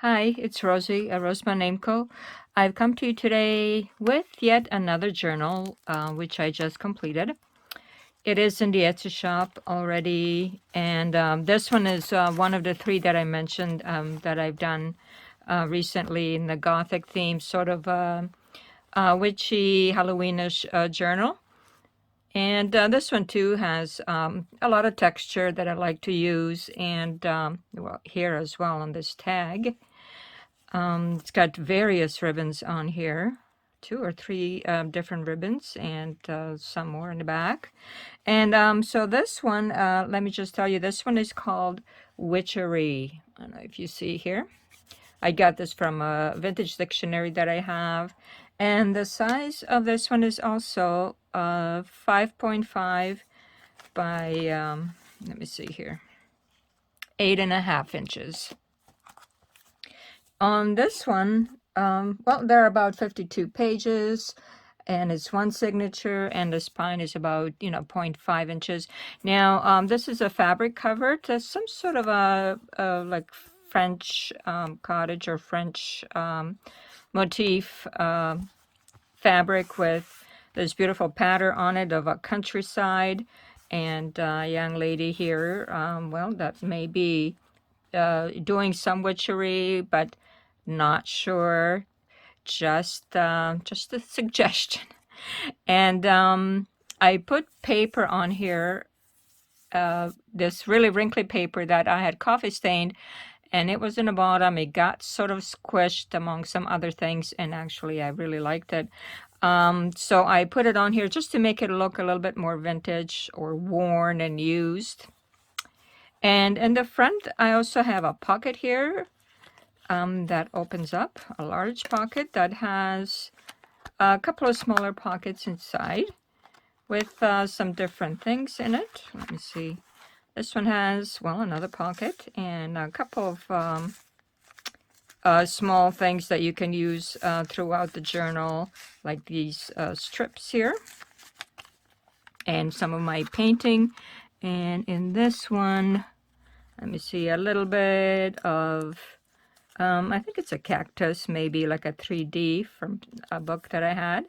Hi, it's Rosie, RoseByNameCo. I've come to you today with yet another journal, which I just completed. It is in the Etsy shop already, and this one is one of the three that I mentioned that I've done recently in the Gothic theme, sort of witchy, Halloweenish journal. And this one too has a lot of texture that I like to use, and well, here as well on this tag. It's got various ribbons on here, two or three different ribbons, and some more in the back. And so this one, let me just tell you, this one is called Witchery. I don't know if you see here. I got this from a vintage dictionary that I have. And the size of this one is also 5.5 by, let me see here, 8.5 inches. On this one, well, there are about 52 pages, and it's one signature, and the spine is about, 0.5 inches. Now, this is a fabric cover. There's some sort of a like French cottage or French motif fabric with this beautiful pattern on it of a countryside, and a young lady here, well, that may be doing some witchery, but not sure. Just a suggestion. And I put paper on here, this really wrinkly paper that I had coffee stained, and it was in the bottom. It got sort of squished among some other things, and actually I really liked it. So I put it on here just to make it look a little bit more vintage or worn and used. And in the front, I also have a pocket here that opens up, a large pocket that has a couple of smaller pockets inside with some different things in it. Let me see. This one has, well, another pocket and a couple of small things that you can use throughout the journal, like these strips here and some of my painting. And in this one, let me see, a little bit of, I think it's a cactus, maybe like a 3D from a book that I had,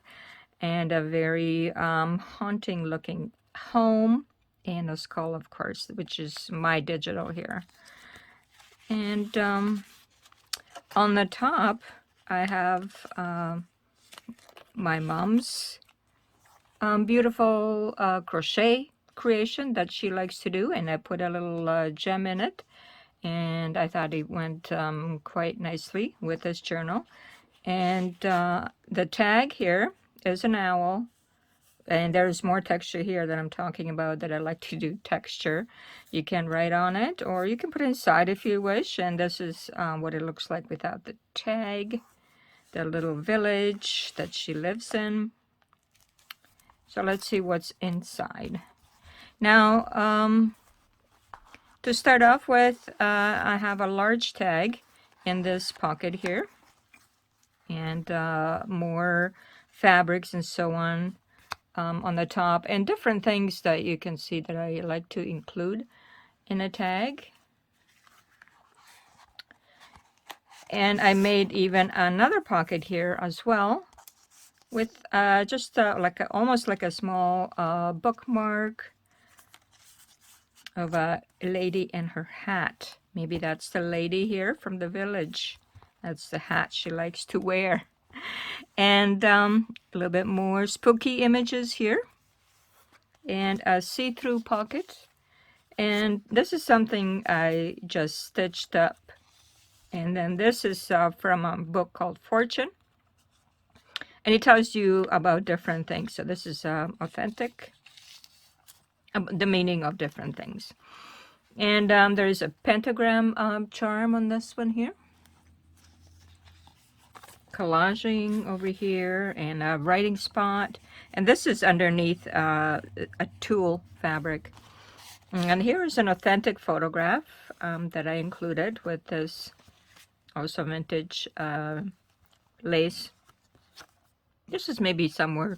and a very haunting looking home, and a skull, of course, which is my digital here. And on the top, I have my mom's beautiful crochet creation that she likes to do, and I put a little gem in it, and I thought it went quite nicely with this journal. And the tag here is an owl, and there's more texture here that I'm talking about that I like to do texture. You can write on it, or you can put it inside if you wish, and this is what it looks like without the tag, the little village that she lives in. So let's see what's inside. Now, to start off with, I have a large tag in this pocket here, and more fabrics and so on the top, and different things that you can see that I like to include in a tag. And I made even another pocket here as well, with just like almost like a small bookmark of a lady and her hat. Maybe that's the lady here from the village. That's the hat she likes to wear. And a little bit more spooky images here, and a see-through pocket. And this is something I just stitched up. And then this is from a book called Fortune, and it tells you about different things. So this is authentic, the meaning of different things. And there is a pentagram charm on this one here, collaging over here, and a writing spot. And this is underneath a tulle fabric. And here is an authentic photograph that I included with this also vintage lace. This is maybe somewhere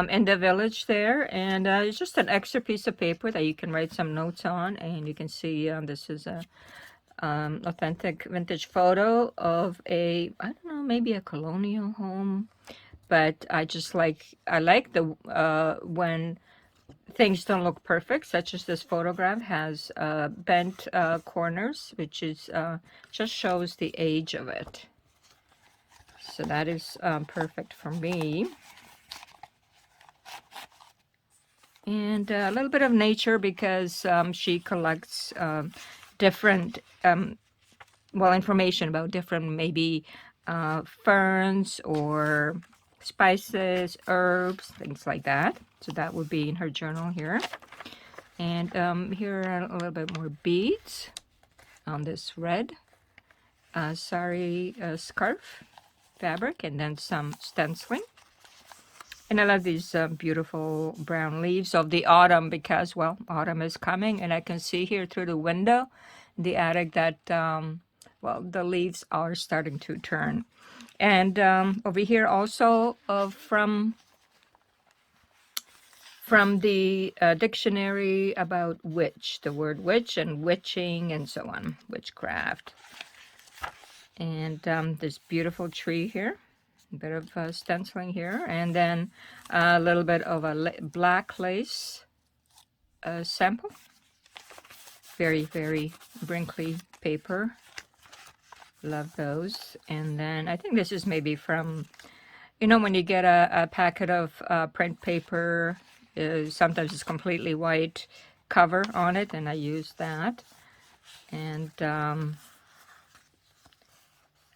in the village there, and it's just an extra piece of paper that you can write some notes on. And you can see this is a authentic vintage photo of a, I don't know, maybe a colonial home. But I like the when things don't look perfect, such as this photograph has bent corners, which is just shows the age of it. So that is perfect for me. And a little bit of nature because she collects different, information about different maybe ferns or spices, herbs, things like that. So that would be in her journal here. And here are a little bit more beads on this red sari scarf fabric, and then some stenciling. And I love these beautiful brown leaves of the autumn because, well, autumn is coming, and I can see here through the window in the attic that, the leaves are starting to turn. And over here also from the dictionary about witch, the word witch and witching and so on, witchcraft. And this beautiful tree here. A bit of stenciling here, and then a little bit of a black lace sample. Very, very wrinkly paper. Love those. And then I think this is maybe from, when you get a packet of print paper, sometimes it's completely white cover on it, and I use that. And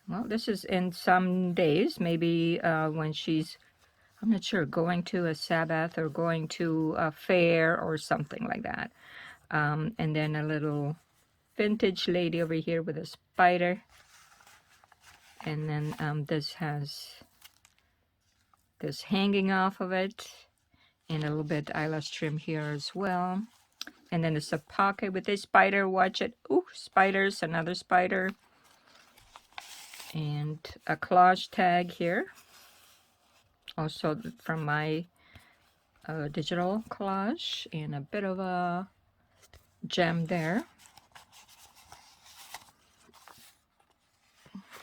well, this is in some days, maybe when she's, I'm not sure, going to a Sabbath or going to a fair or something like that. And then a little vintage lady over here with a spider. And then this has this hanging off of it. And a little bit eyelash trim here as well. And then there's a pocket with a spider. Watch it. Ooh, spiders, another spider. And a collage tag here, also from my digital collage, and a bit of a gem there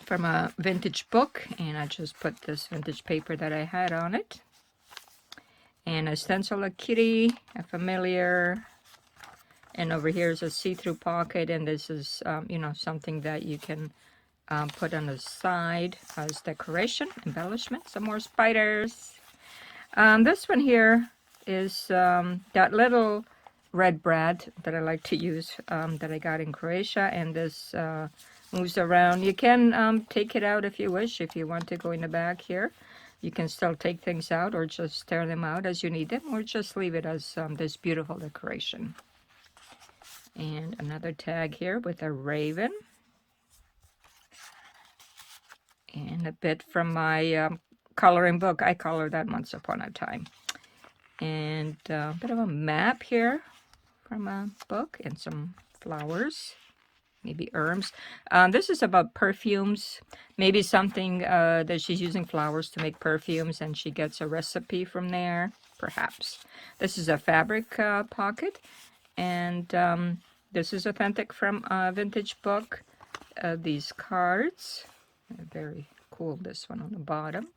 from a vintage book, and I just put this vintage paper that I had on it, and a stencil, a kitty, a familiar, and over here is a see-through pocket, and this is something that you can put on the side as decoration, embellishment. Some more spiders. This one here is that little red brad that I like to use that I got in Croatia, and this moves around. You can take it out if you wish. If you want to go in the back here, you can still take things out or just tear them out as you need them, or just leave it as this beautiful decoration. And another tag here with a raven. And a bit from my coloring book. I colored that once upon a time. And a bit of a map here from a book, and some flowers, maybe herbs. This is about perfumes, maybe something that she's using flowers to make perfumes, and she gets a recipe from there, perhaps. This is a fabric pocket, and this is authentic from a vintage book. These cards. Very cool, this one on the bottom.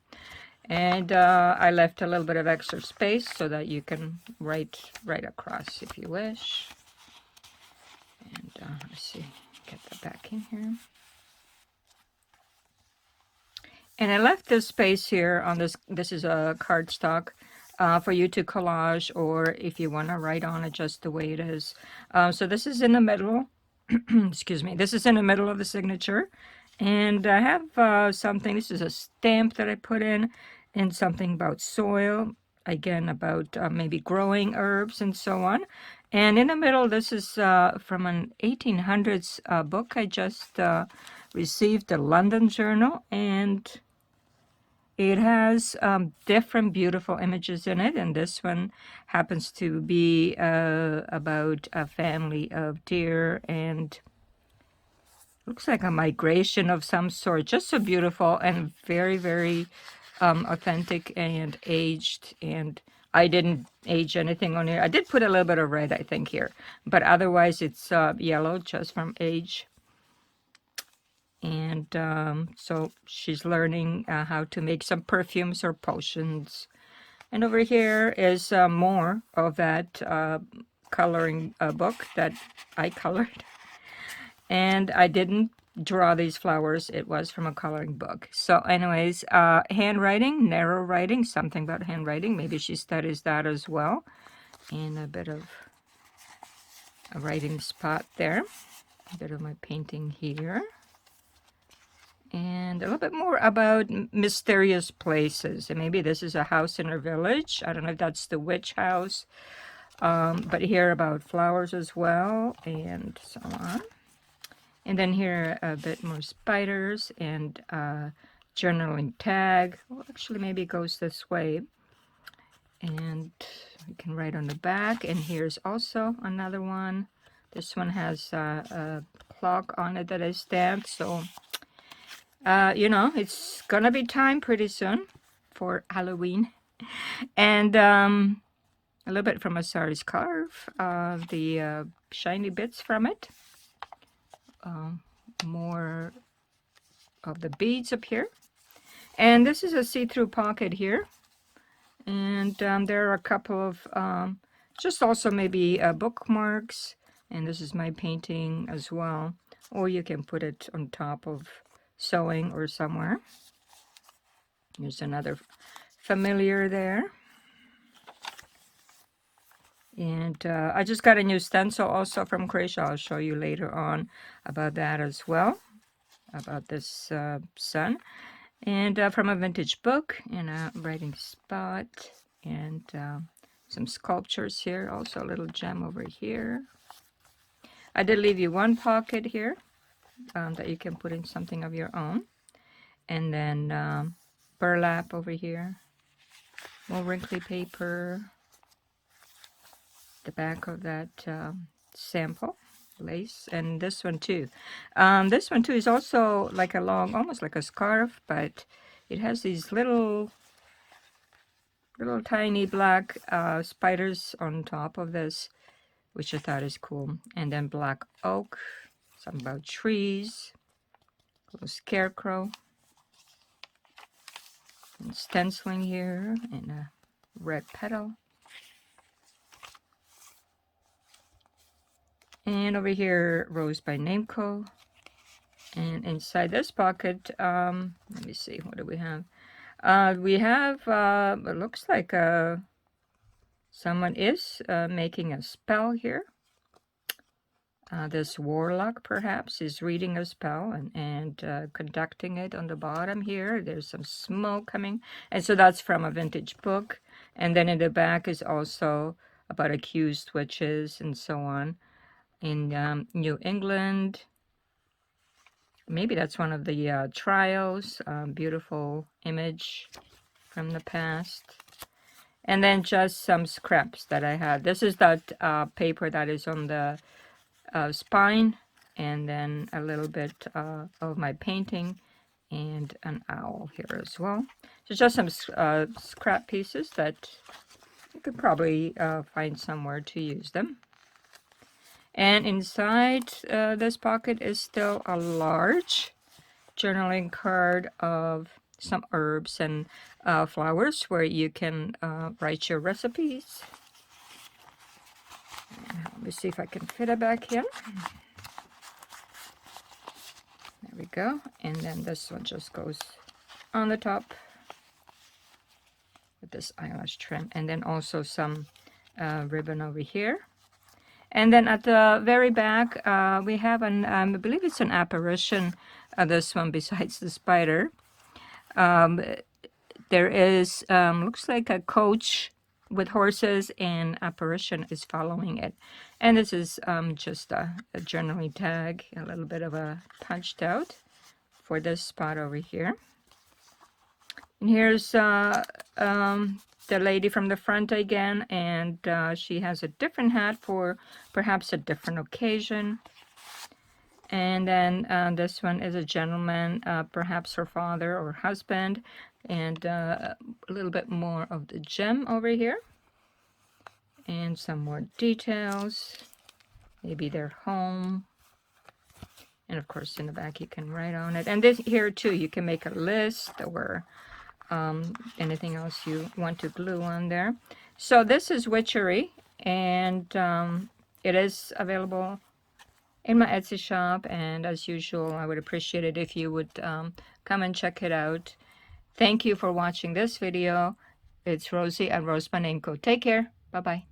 And I left a little bit of extra space so that you can write right across if you wish. And let's see, get that back in here. And I left this space here on this is a cardstock for you to collage, or if you want to write on it just the way it is. So this is in the middle. Excuse me. This is in the middle of the signature. And I have something, this is a stamp that I put in, and something about soil, again about maybe growing herbs and so on. And in the middle, this is from an 1800s book I just received, the London Journal, and it has different beautiful images in it, and this one happens to be about a family of deer, and looks like a migration of some sort. Just so beautiful and very, very authentic and aged. And I didn't age anything on here. I did put a little bit of red, I think, here. But otherwise, it's yellow just from age. And so she's learning how to make some perfumes or potions. And over here is more of that coloring book that I colored. And I didn't draw these flowers. It was from a coloring book. So anyways, handwriting, narrow writing, something about handwriting. Maybe she studies that as well. And a bit of a writing spot there. A bit of my painting here. And a little bit more about mysterious places. And maybe this is a house in her village. I don't know if that's the witch house. But here about flowers as well, and so on. And then here a bit more spiders and journaling tag. Well, actually, maybe it goes this way. And we can write on the back. And here's also another one. This one has a clock on it that I stamped. So, you know, it's going to be time pretty soon for Halloween. And a little bit from a sari scarf. The shiny bits from it. More of the beads up here. And this is a see-through pocket here. And there are a couple of just also maybe bookmarks. And this is my painting as well. Or you can put it on top of sewing or somewhere. Here's another familiar there. And I just got a new stencil also from Croatia. I'll show you later on about that as well. About this sun. And from a vintage book and a writing spot. And some sculptures here. Also a little gem over here. I did leave you one pocket here that you can put in something of your own. And then burlap over here. More wrinkly paper. The back of that sample lace, and this one too. This one too is also like a long, almost like a scarf, but it has these little tiny black spiders on top of this, which I thought is cool. And then black oak, something about trees, a little scarecrow, and stenciling here, and a red petal. And over here, RoseByNameCo. And inside this pocket, let me see, what do we have? We have, it looks like someone is making a spell here. This warlock, perhaps, is reading a spell and conducting it on the bottom here. There's some smoke coming. And so that's from a vintage book. And then in the back is also about accused witches and so on. In New England. Maybe that's one of the trials. Beautiful image from the past. And then just some scraps that I had. This is that paper that is on the spine. And then a little bit of my painting. And an owl here as well. So just some scrap pieces that you could probably find somewhere to use them. And inside this pocket is still a large journaling card of some herbs and flowers where you can write your recipes. Let me see if I can fit it back in. There we go. And then this one just goes on the top with this eyelash trim. And then also some ribbon over here. And then at the very back, we have an, I believe it's an apparition, this one besides the spider. There is, looks like a coach with horses, and apparition is following it. And this is just a journaling tag, a little bit of a punched out for this spot over here. And here's the lady from the front again, and she has a different hat for perhaps a different occasion. And then this one is a gentleman, perhaps her father or husband, and a little bit more of the gem over here. And some more details, maybe their home. And of course, in the back, you can write on it. And this here too, you can make a list or anything else you want to glue on there. So this is Witchery, and it is available in my Etsy shop. And as usual, I would appreciate it if you would come and check it out. Thank you for watching this video. It's Rosie at RoseByNameCo. Take care. Bye-bye.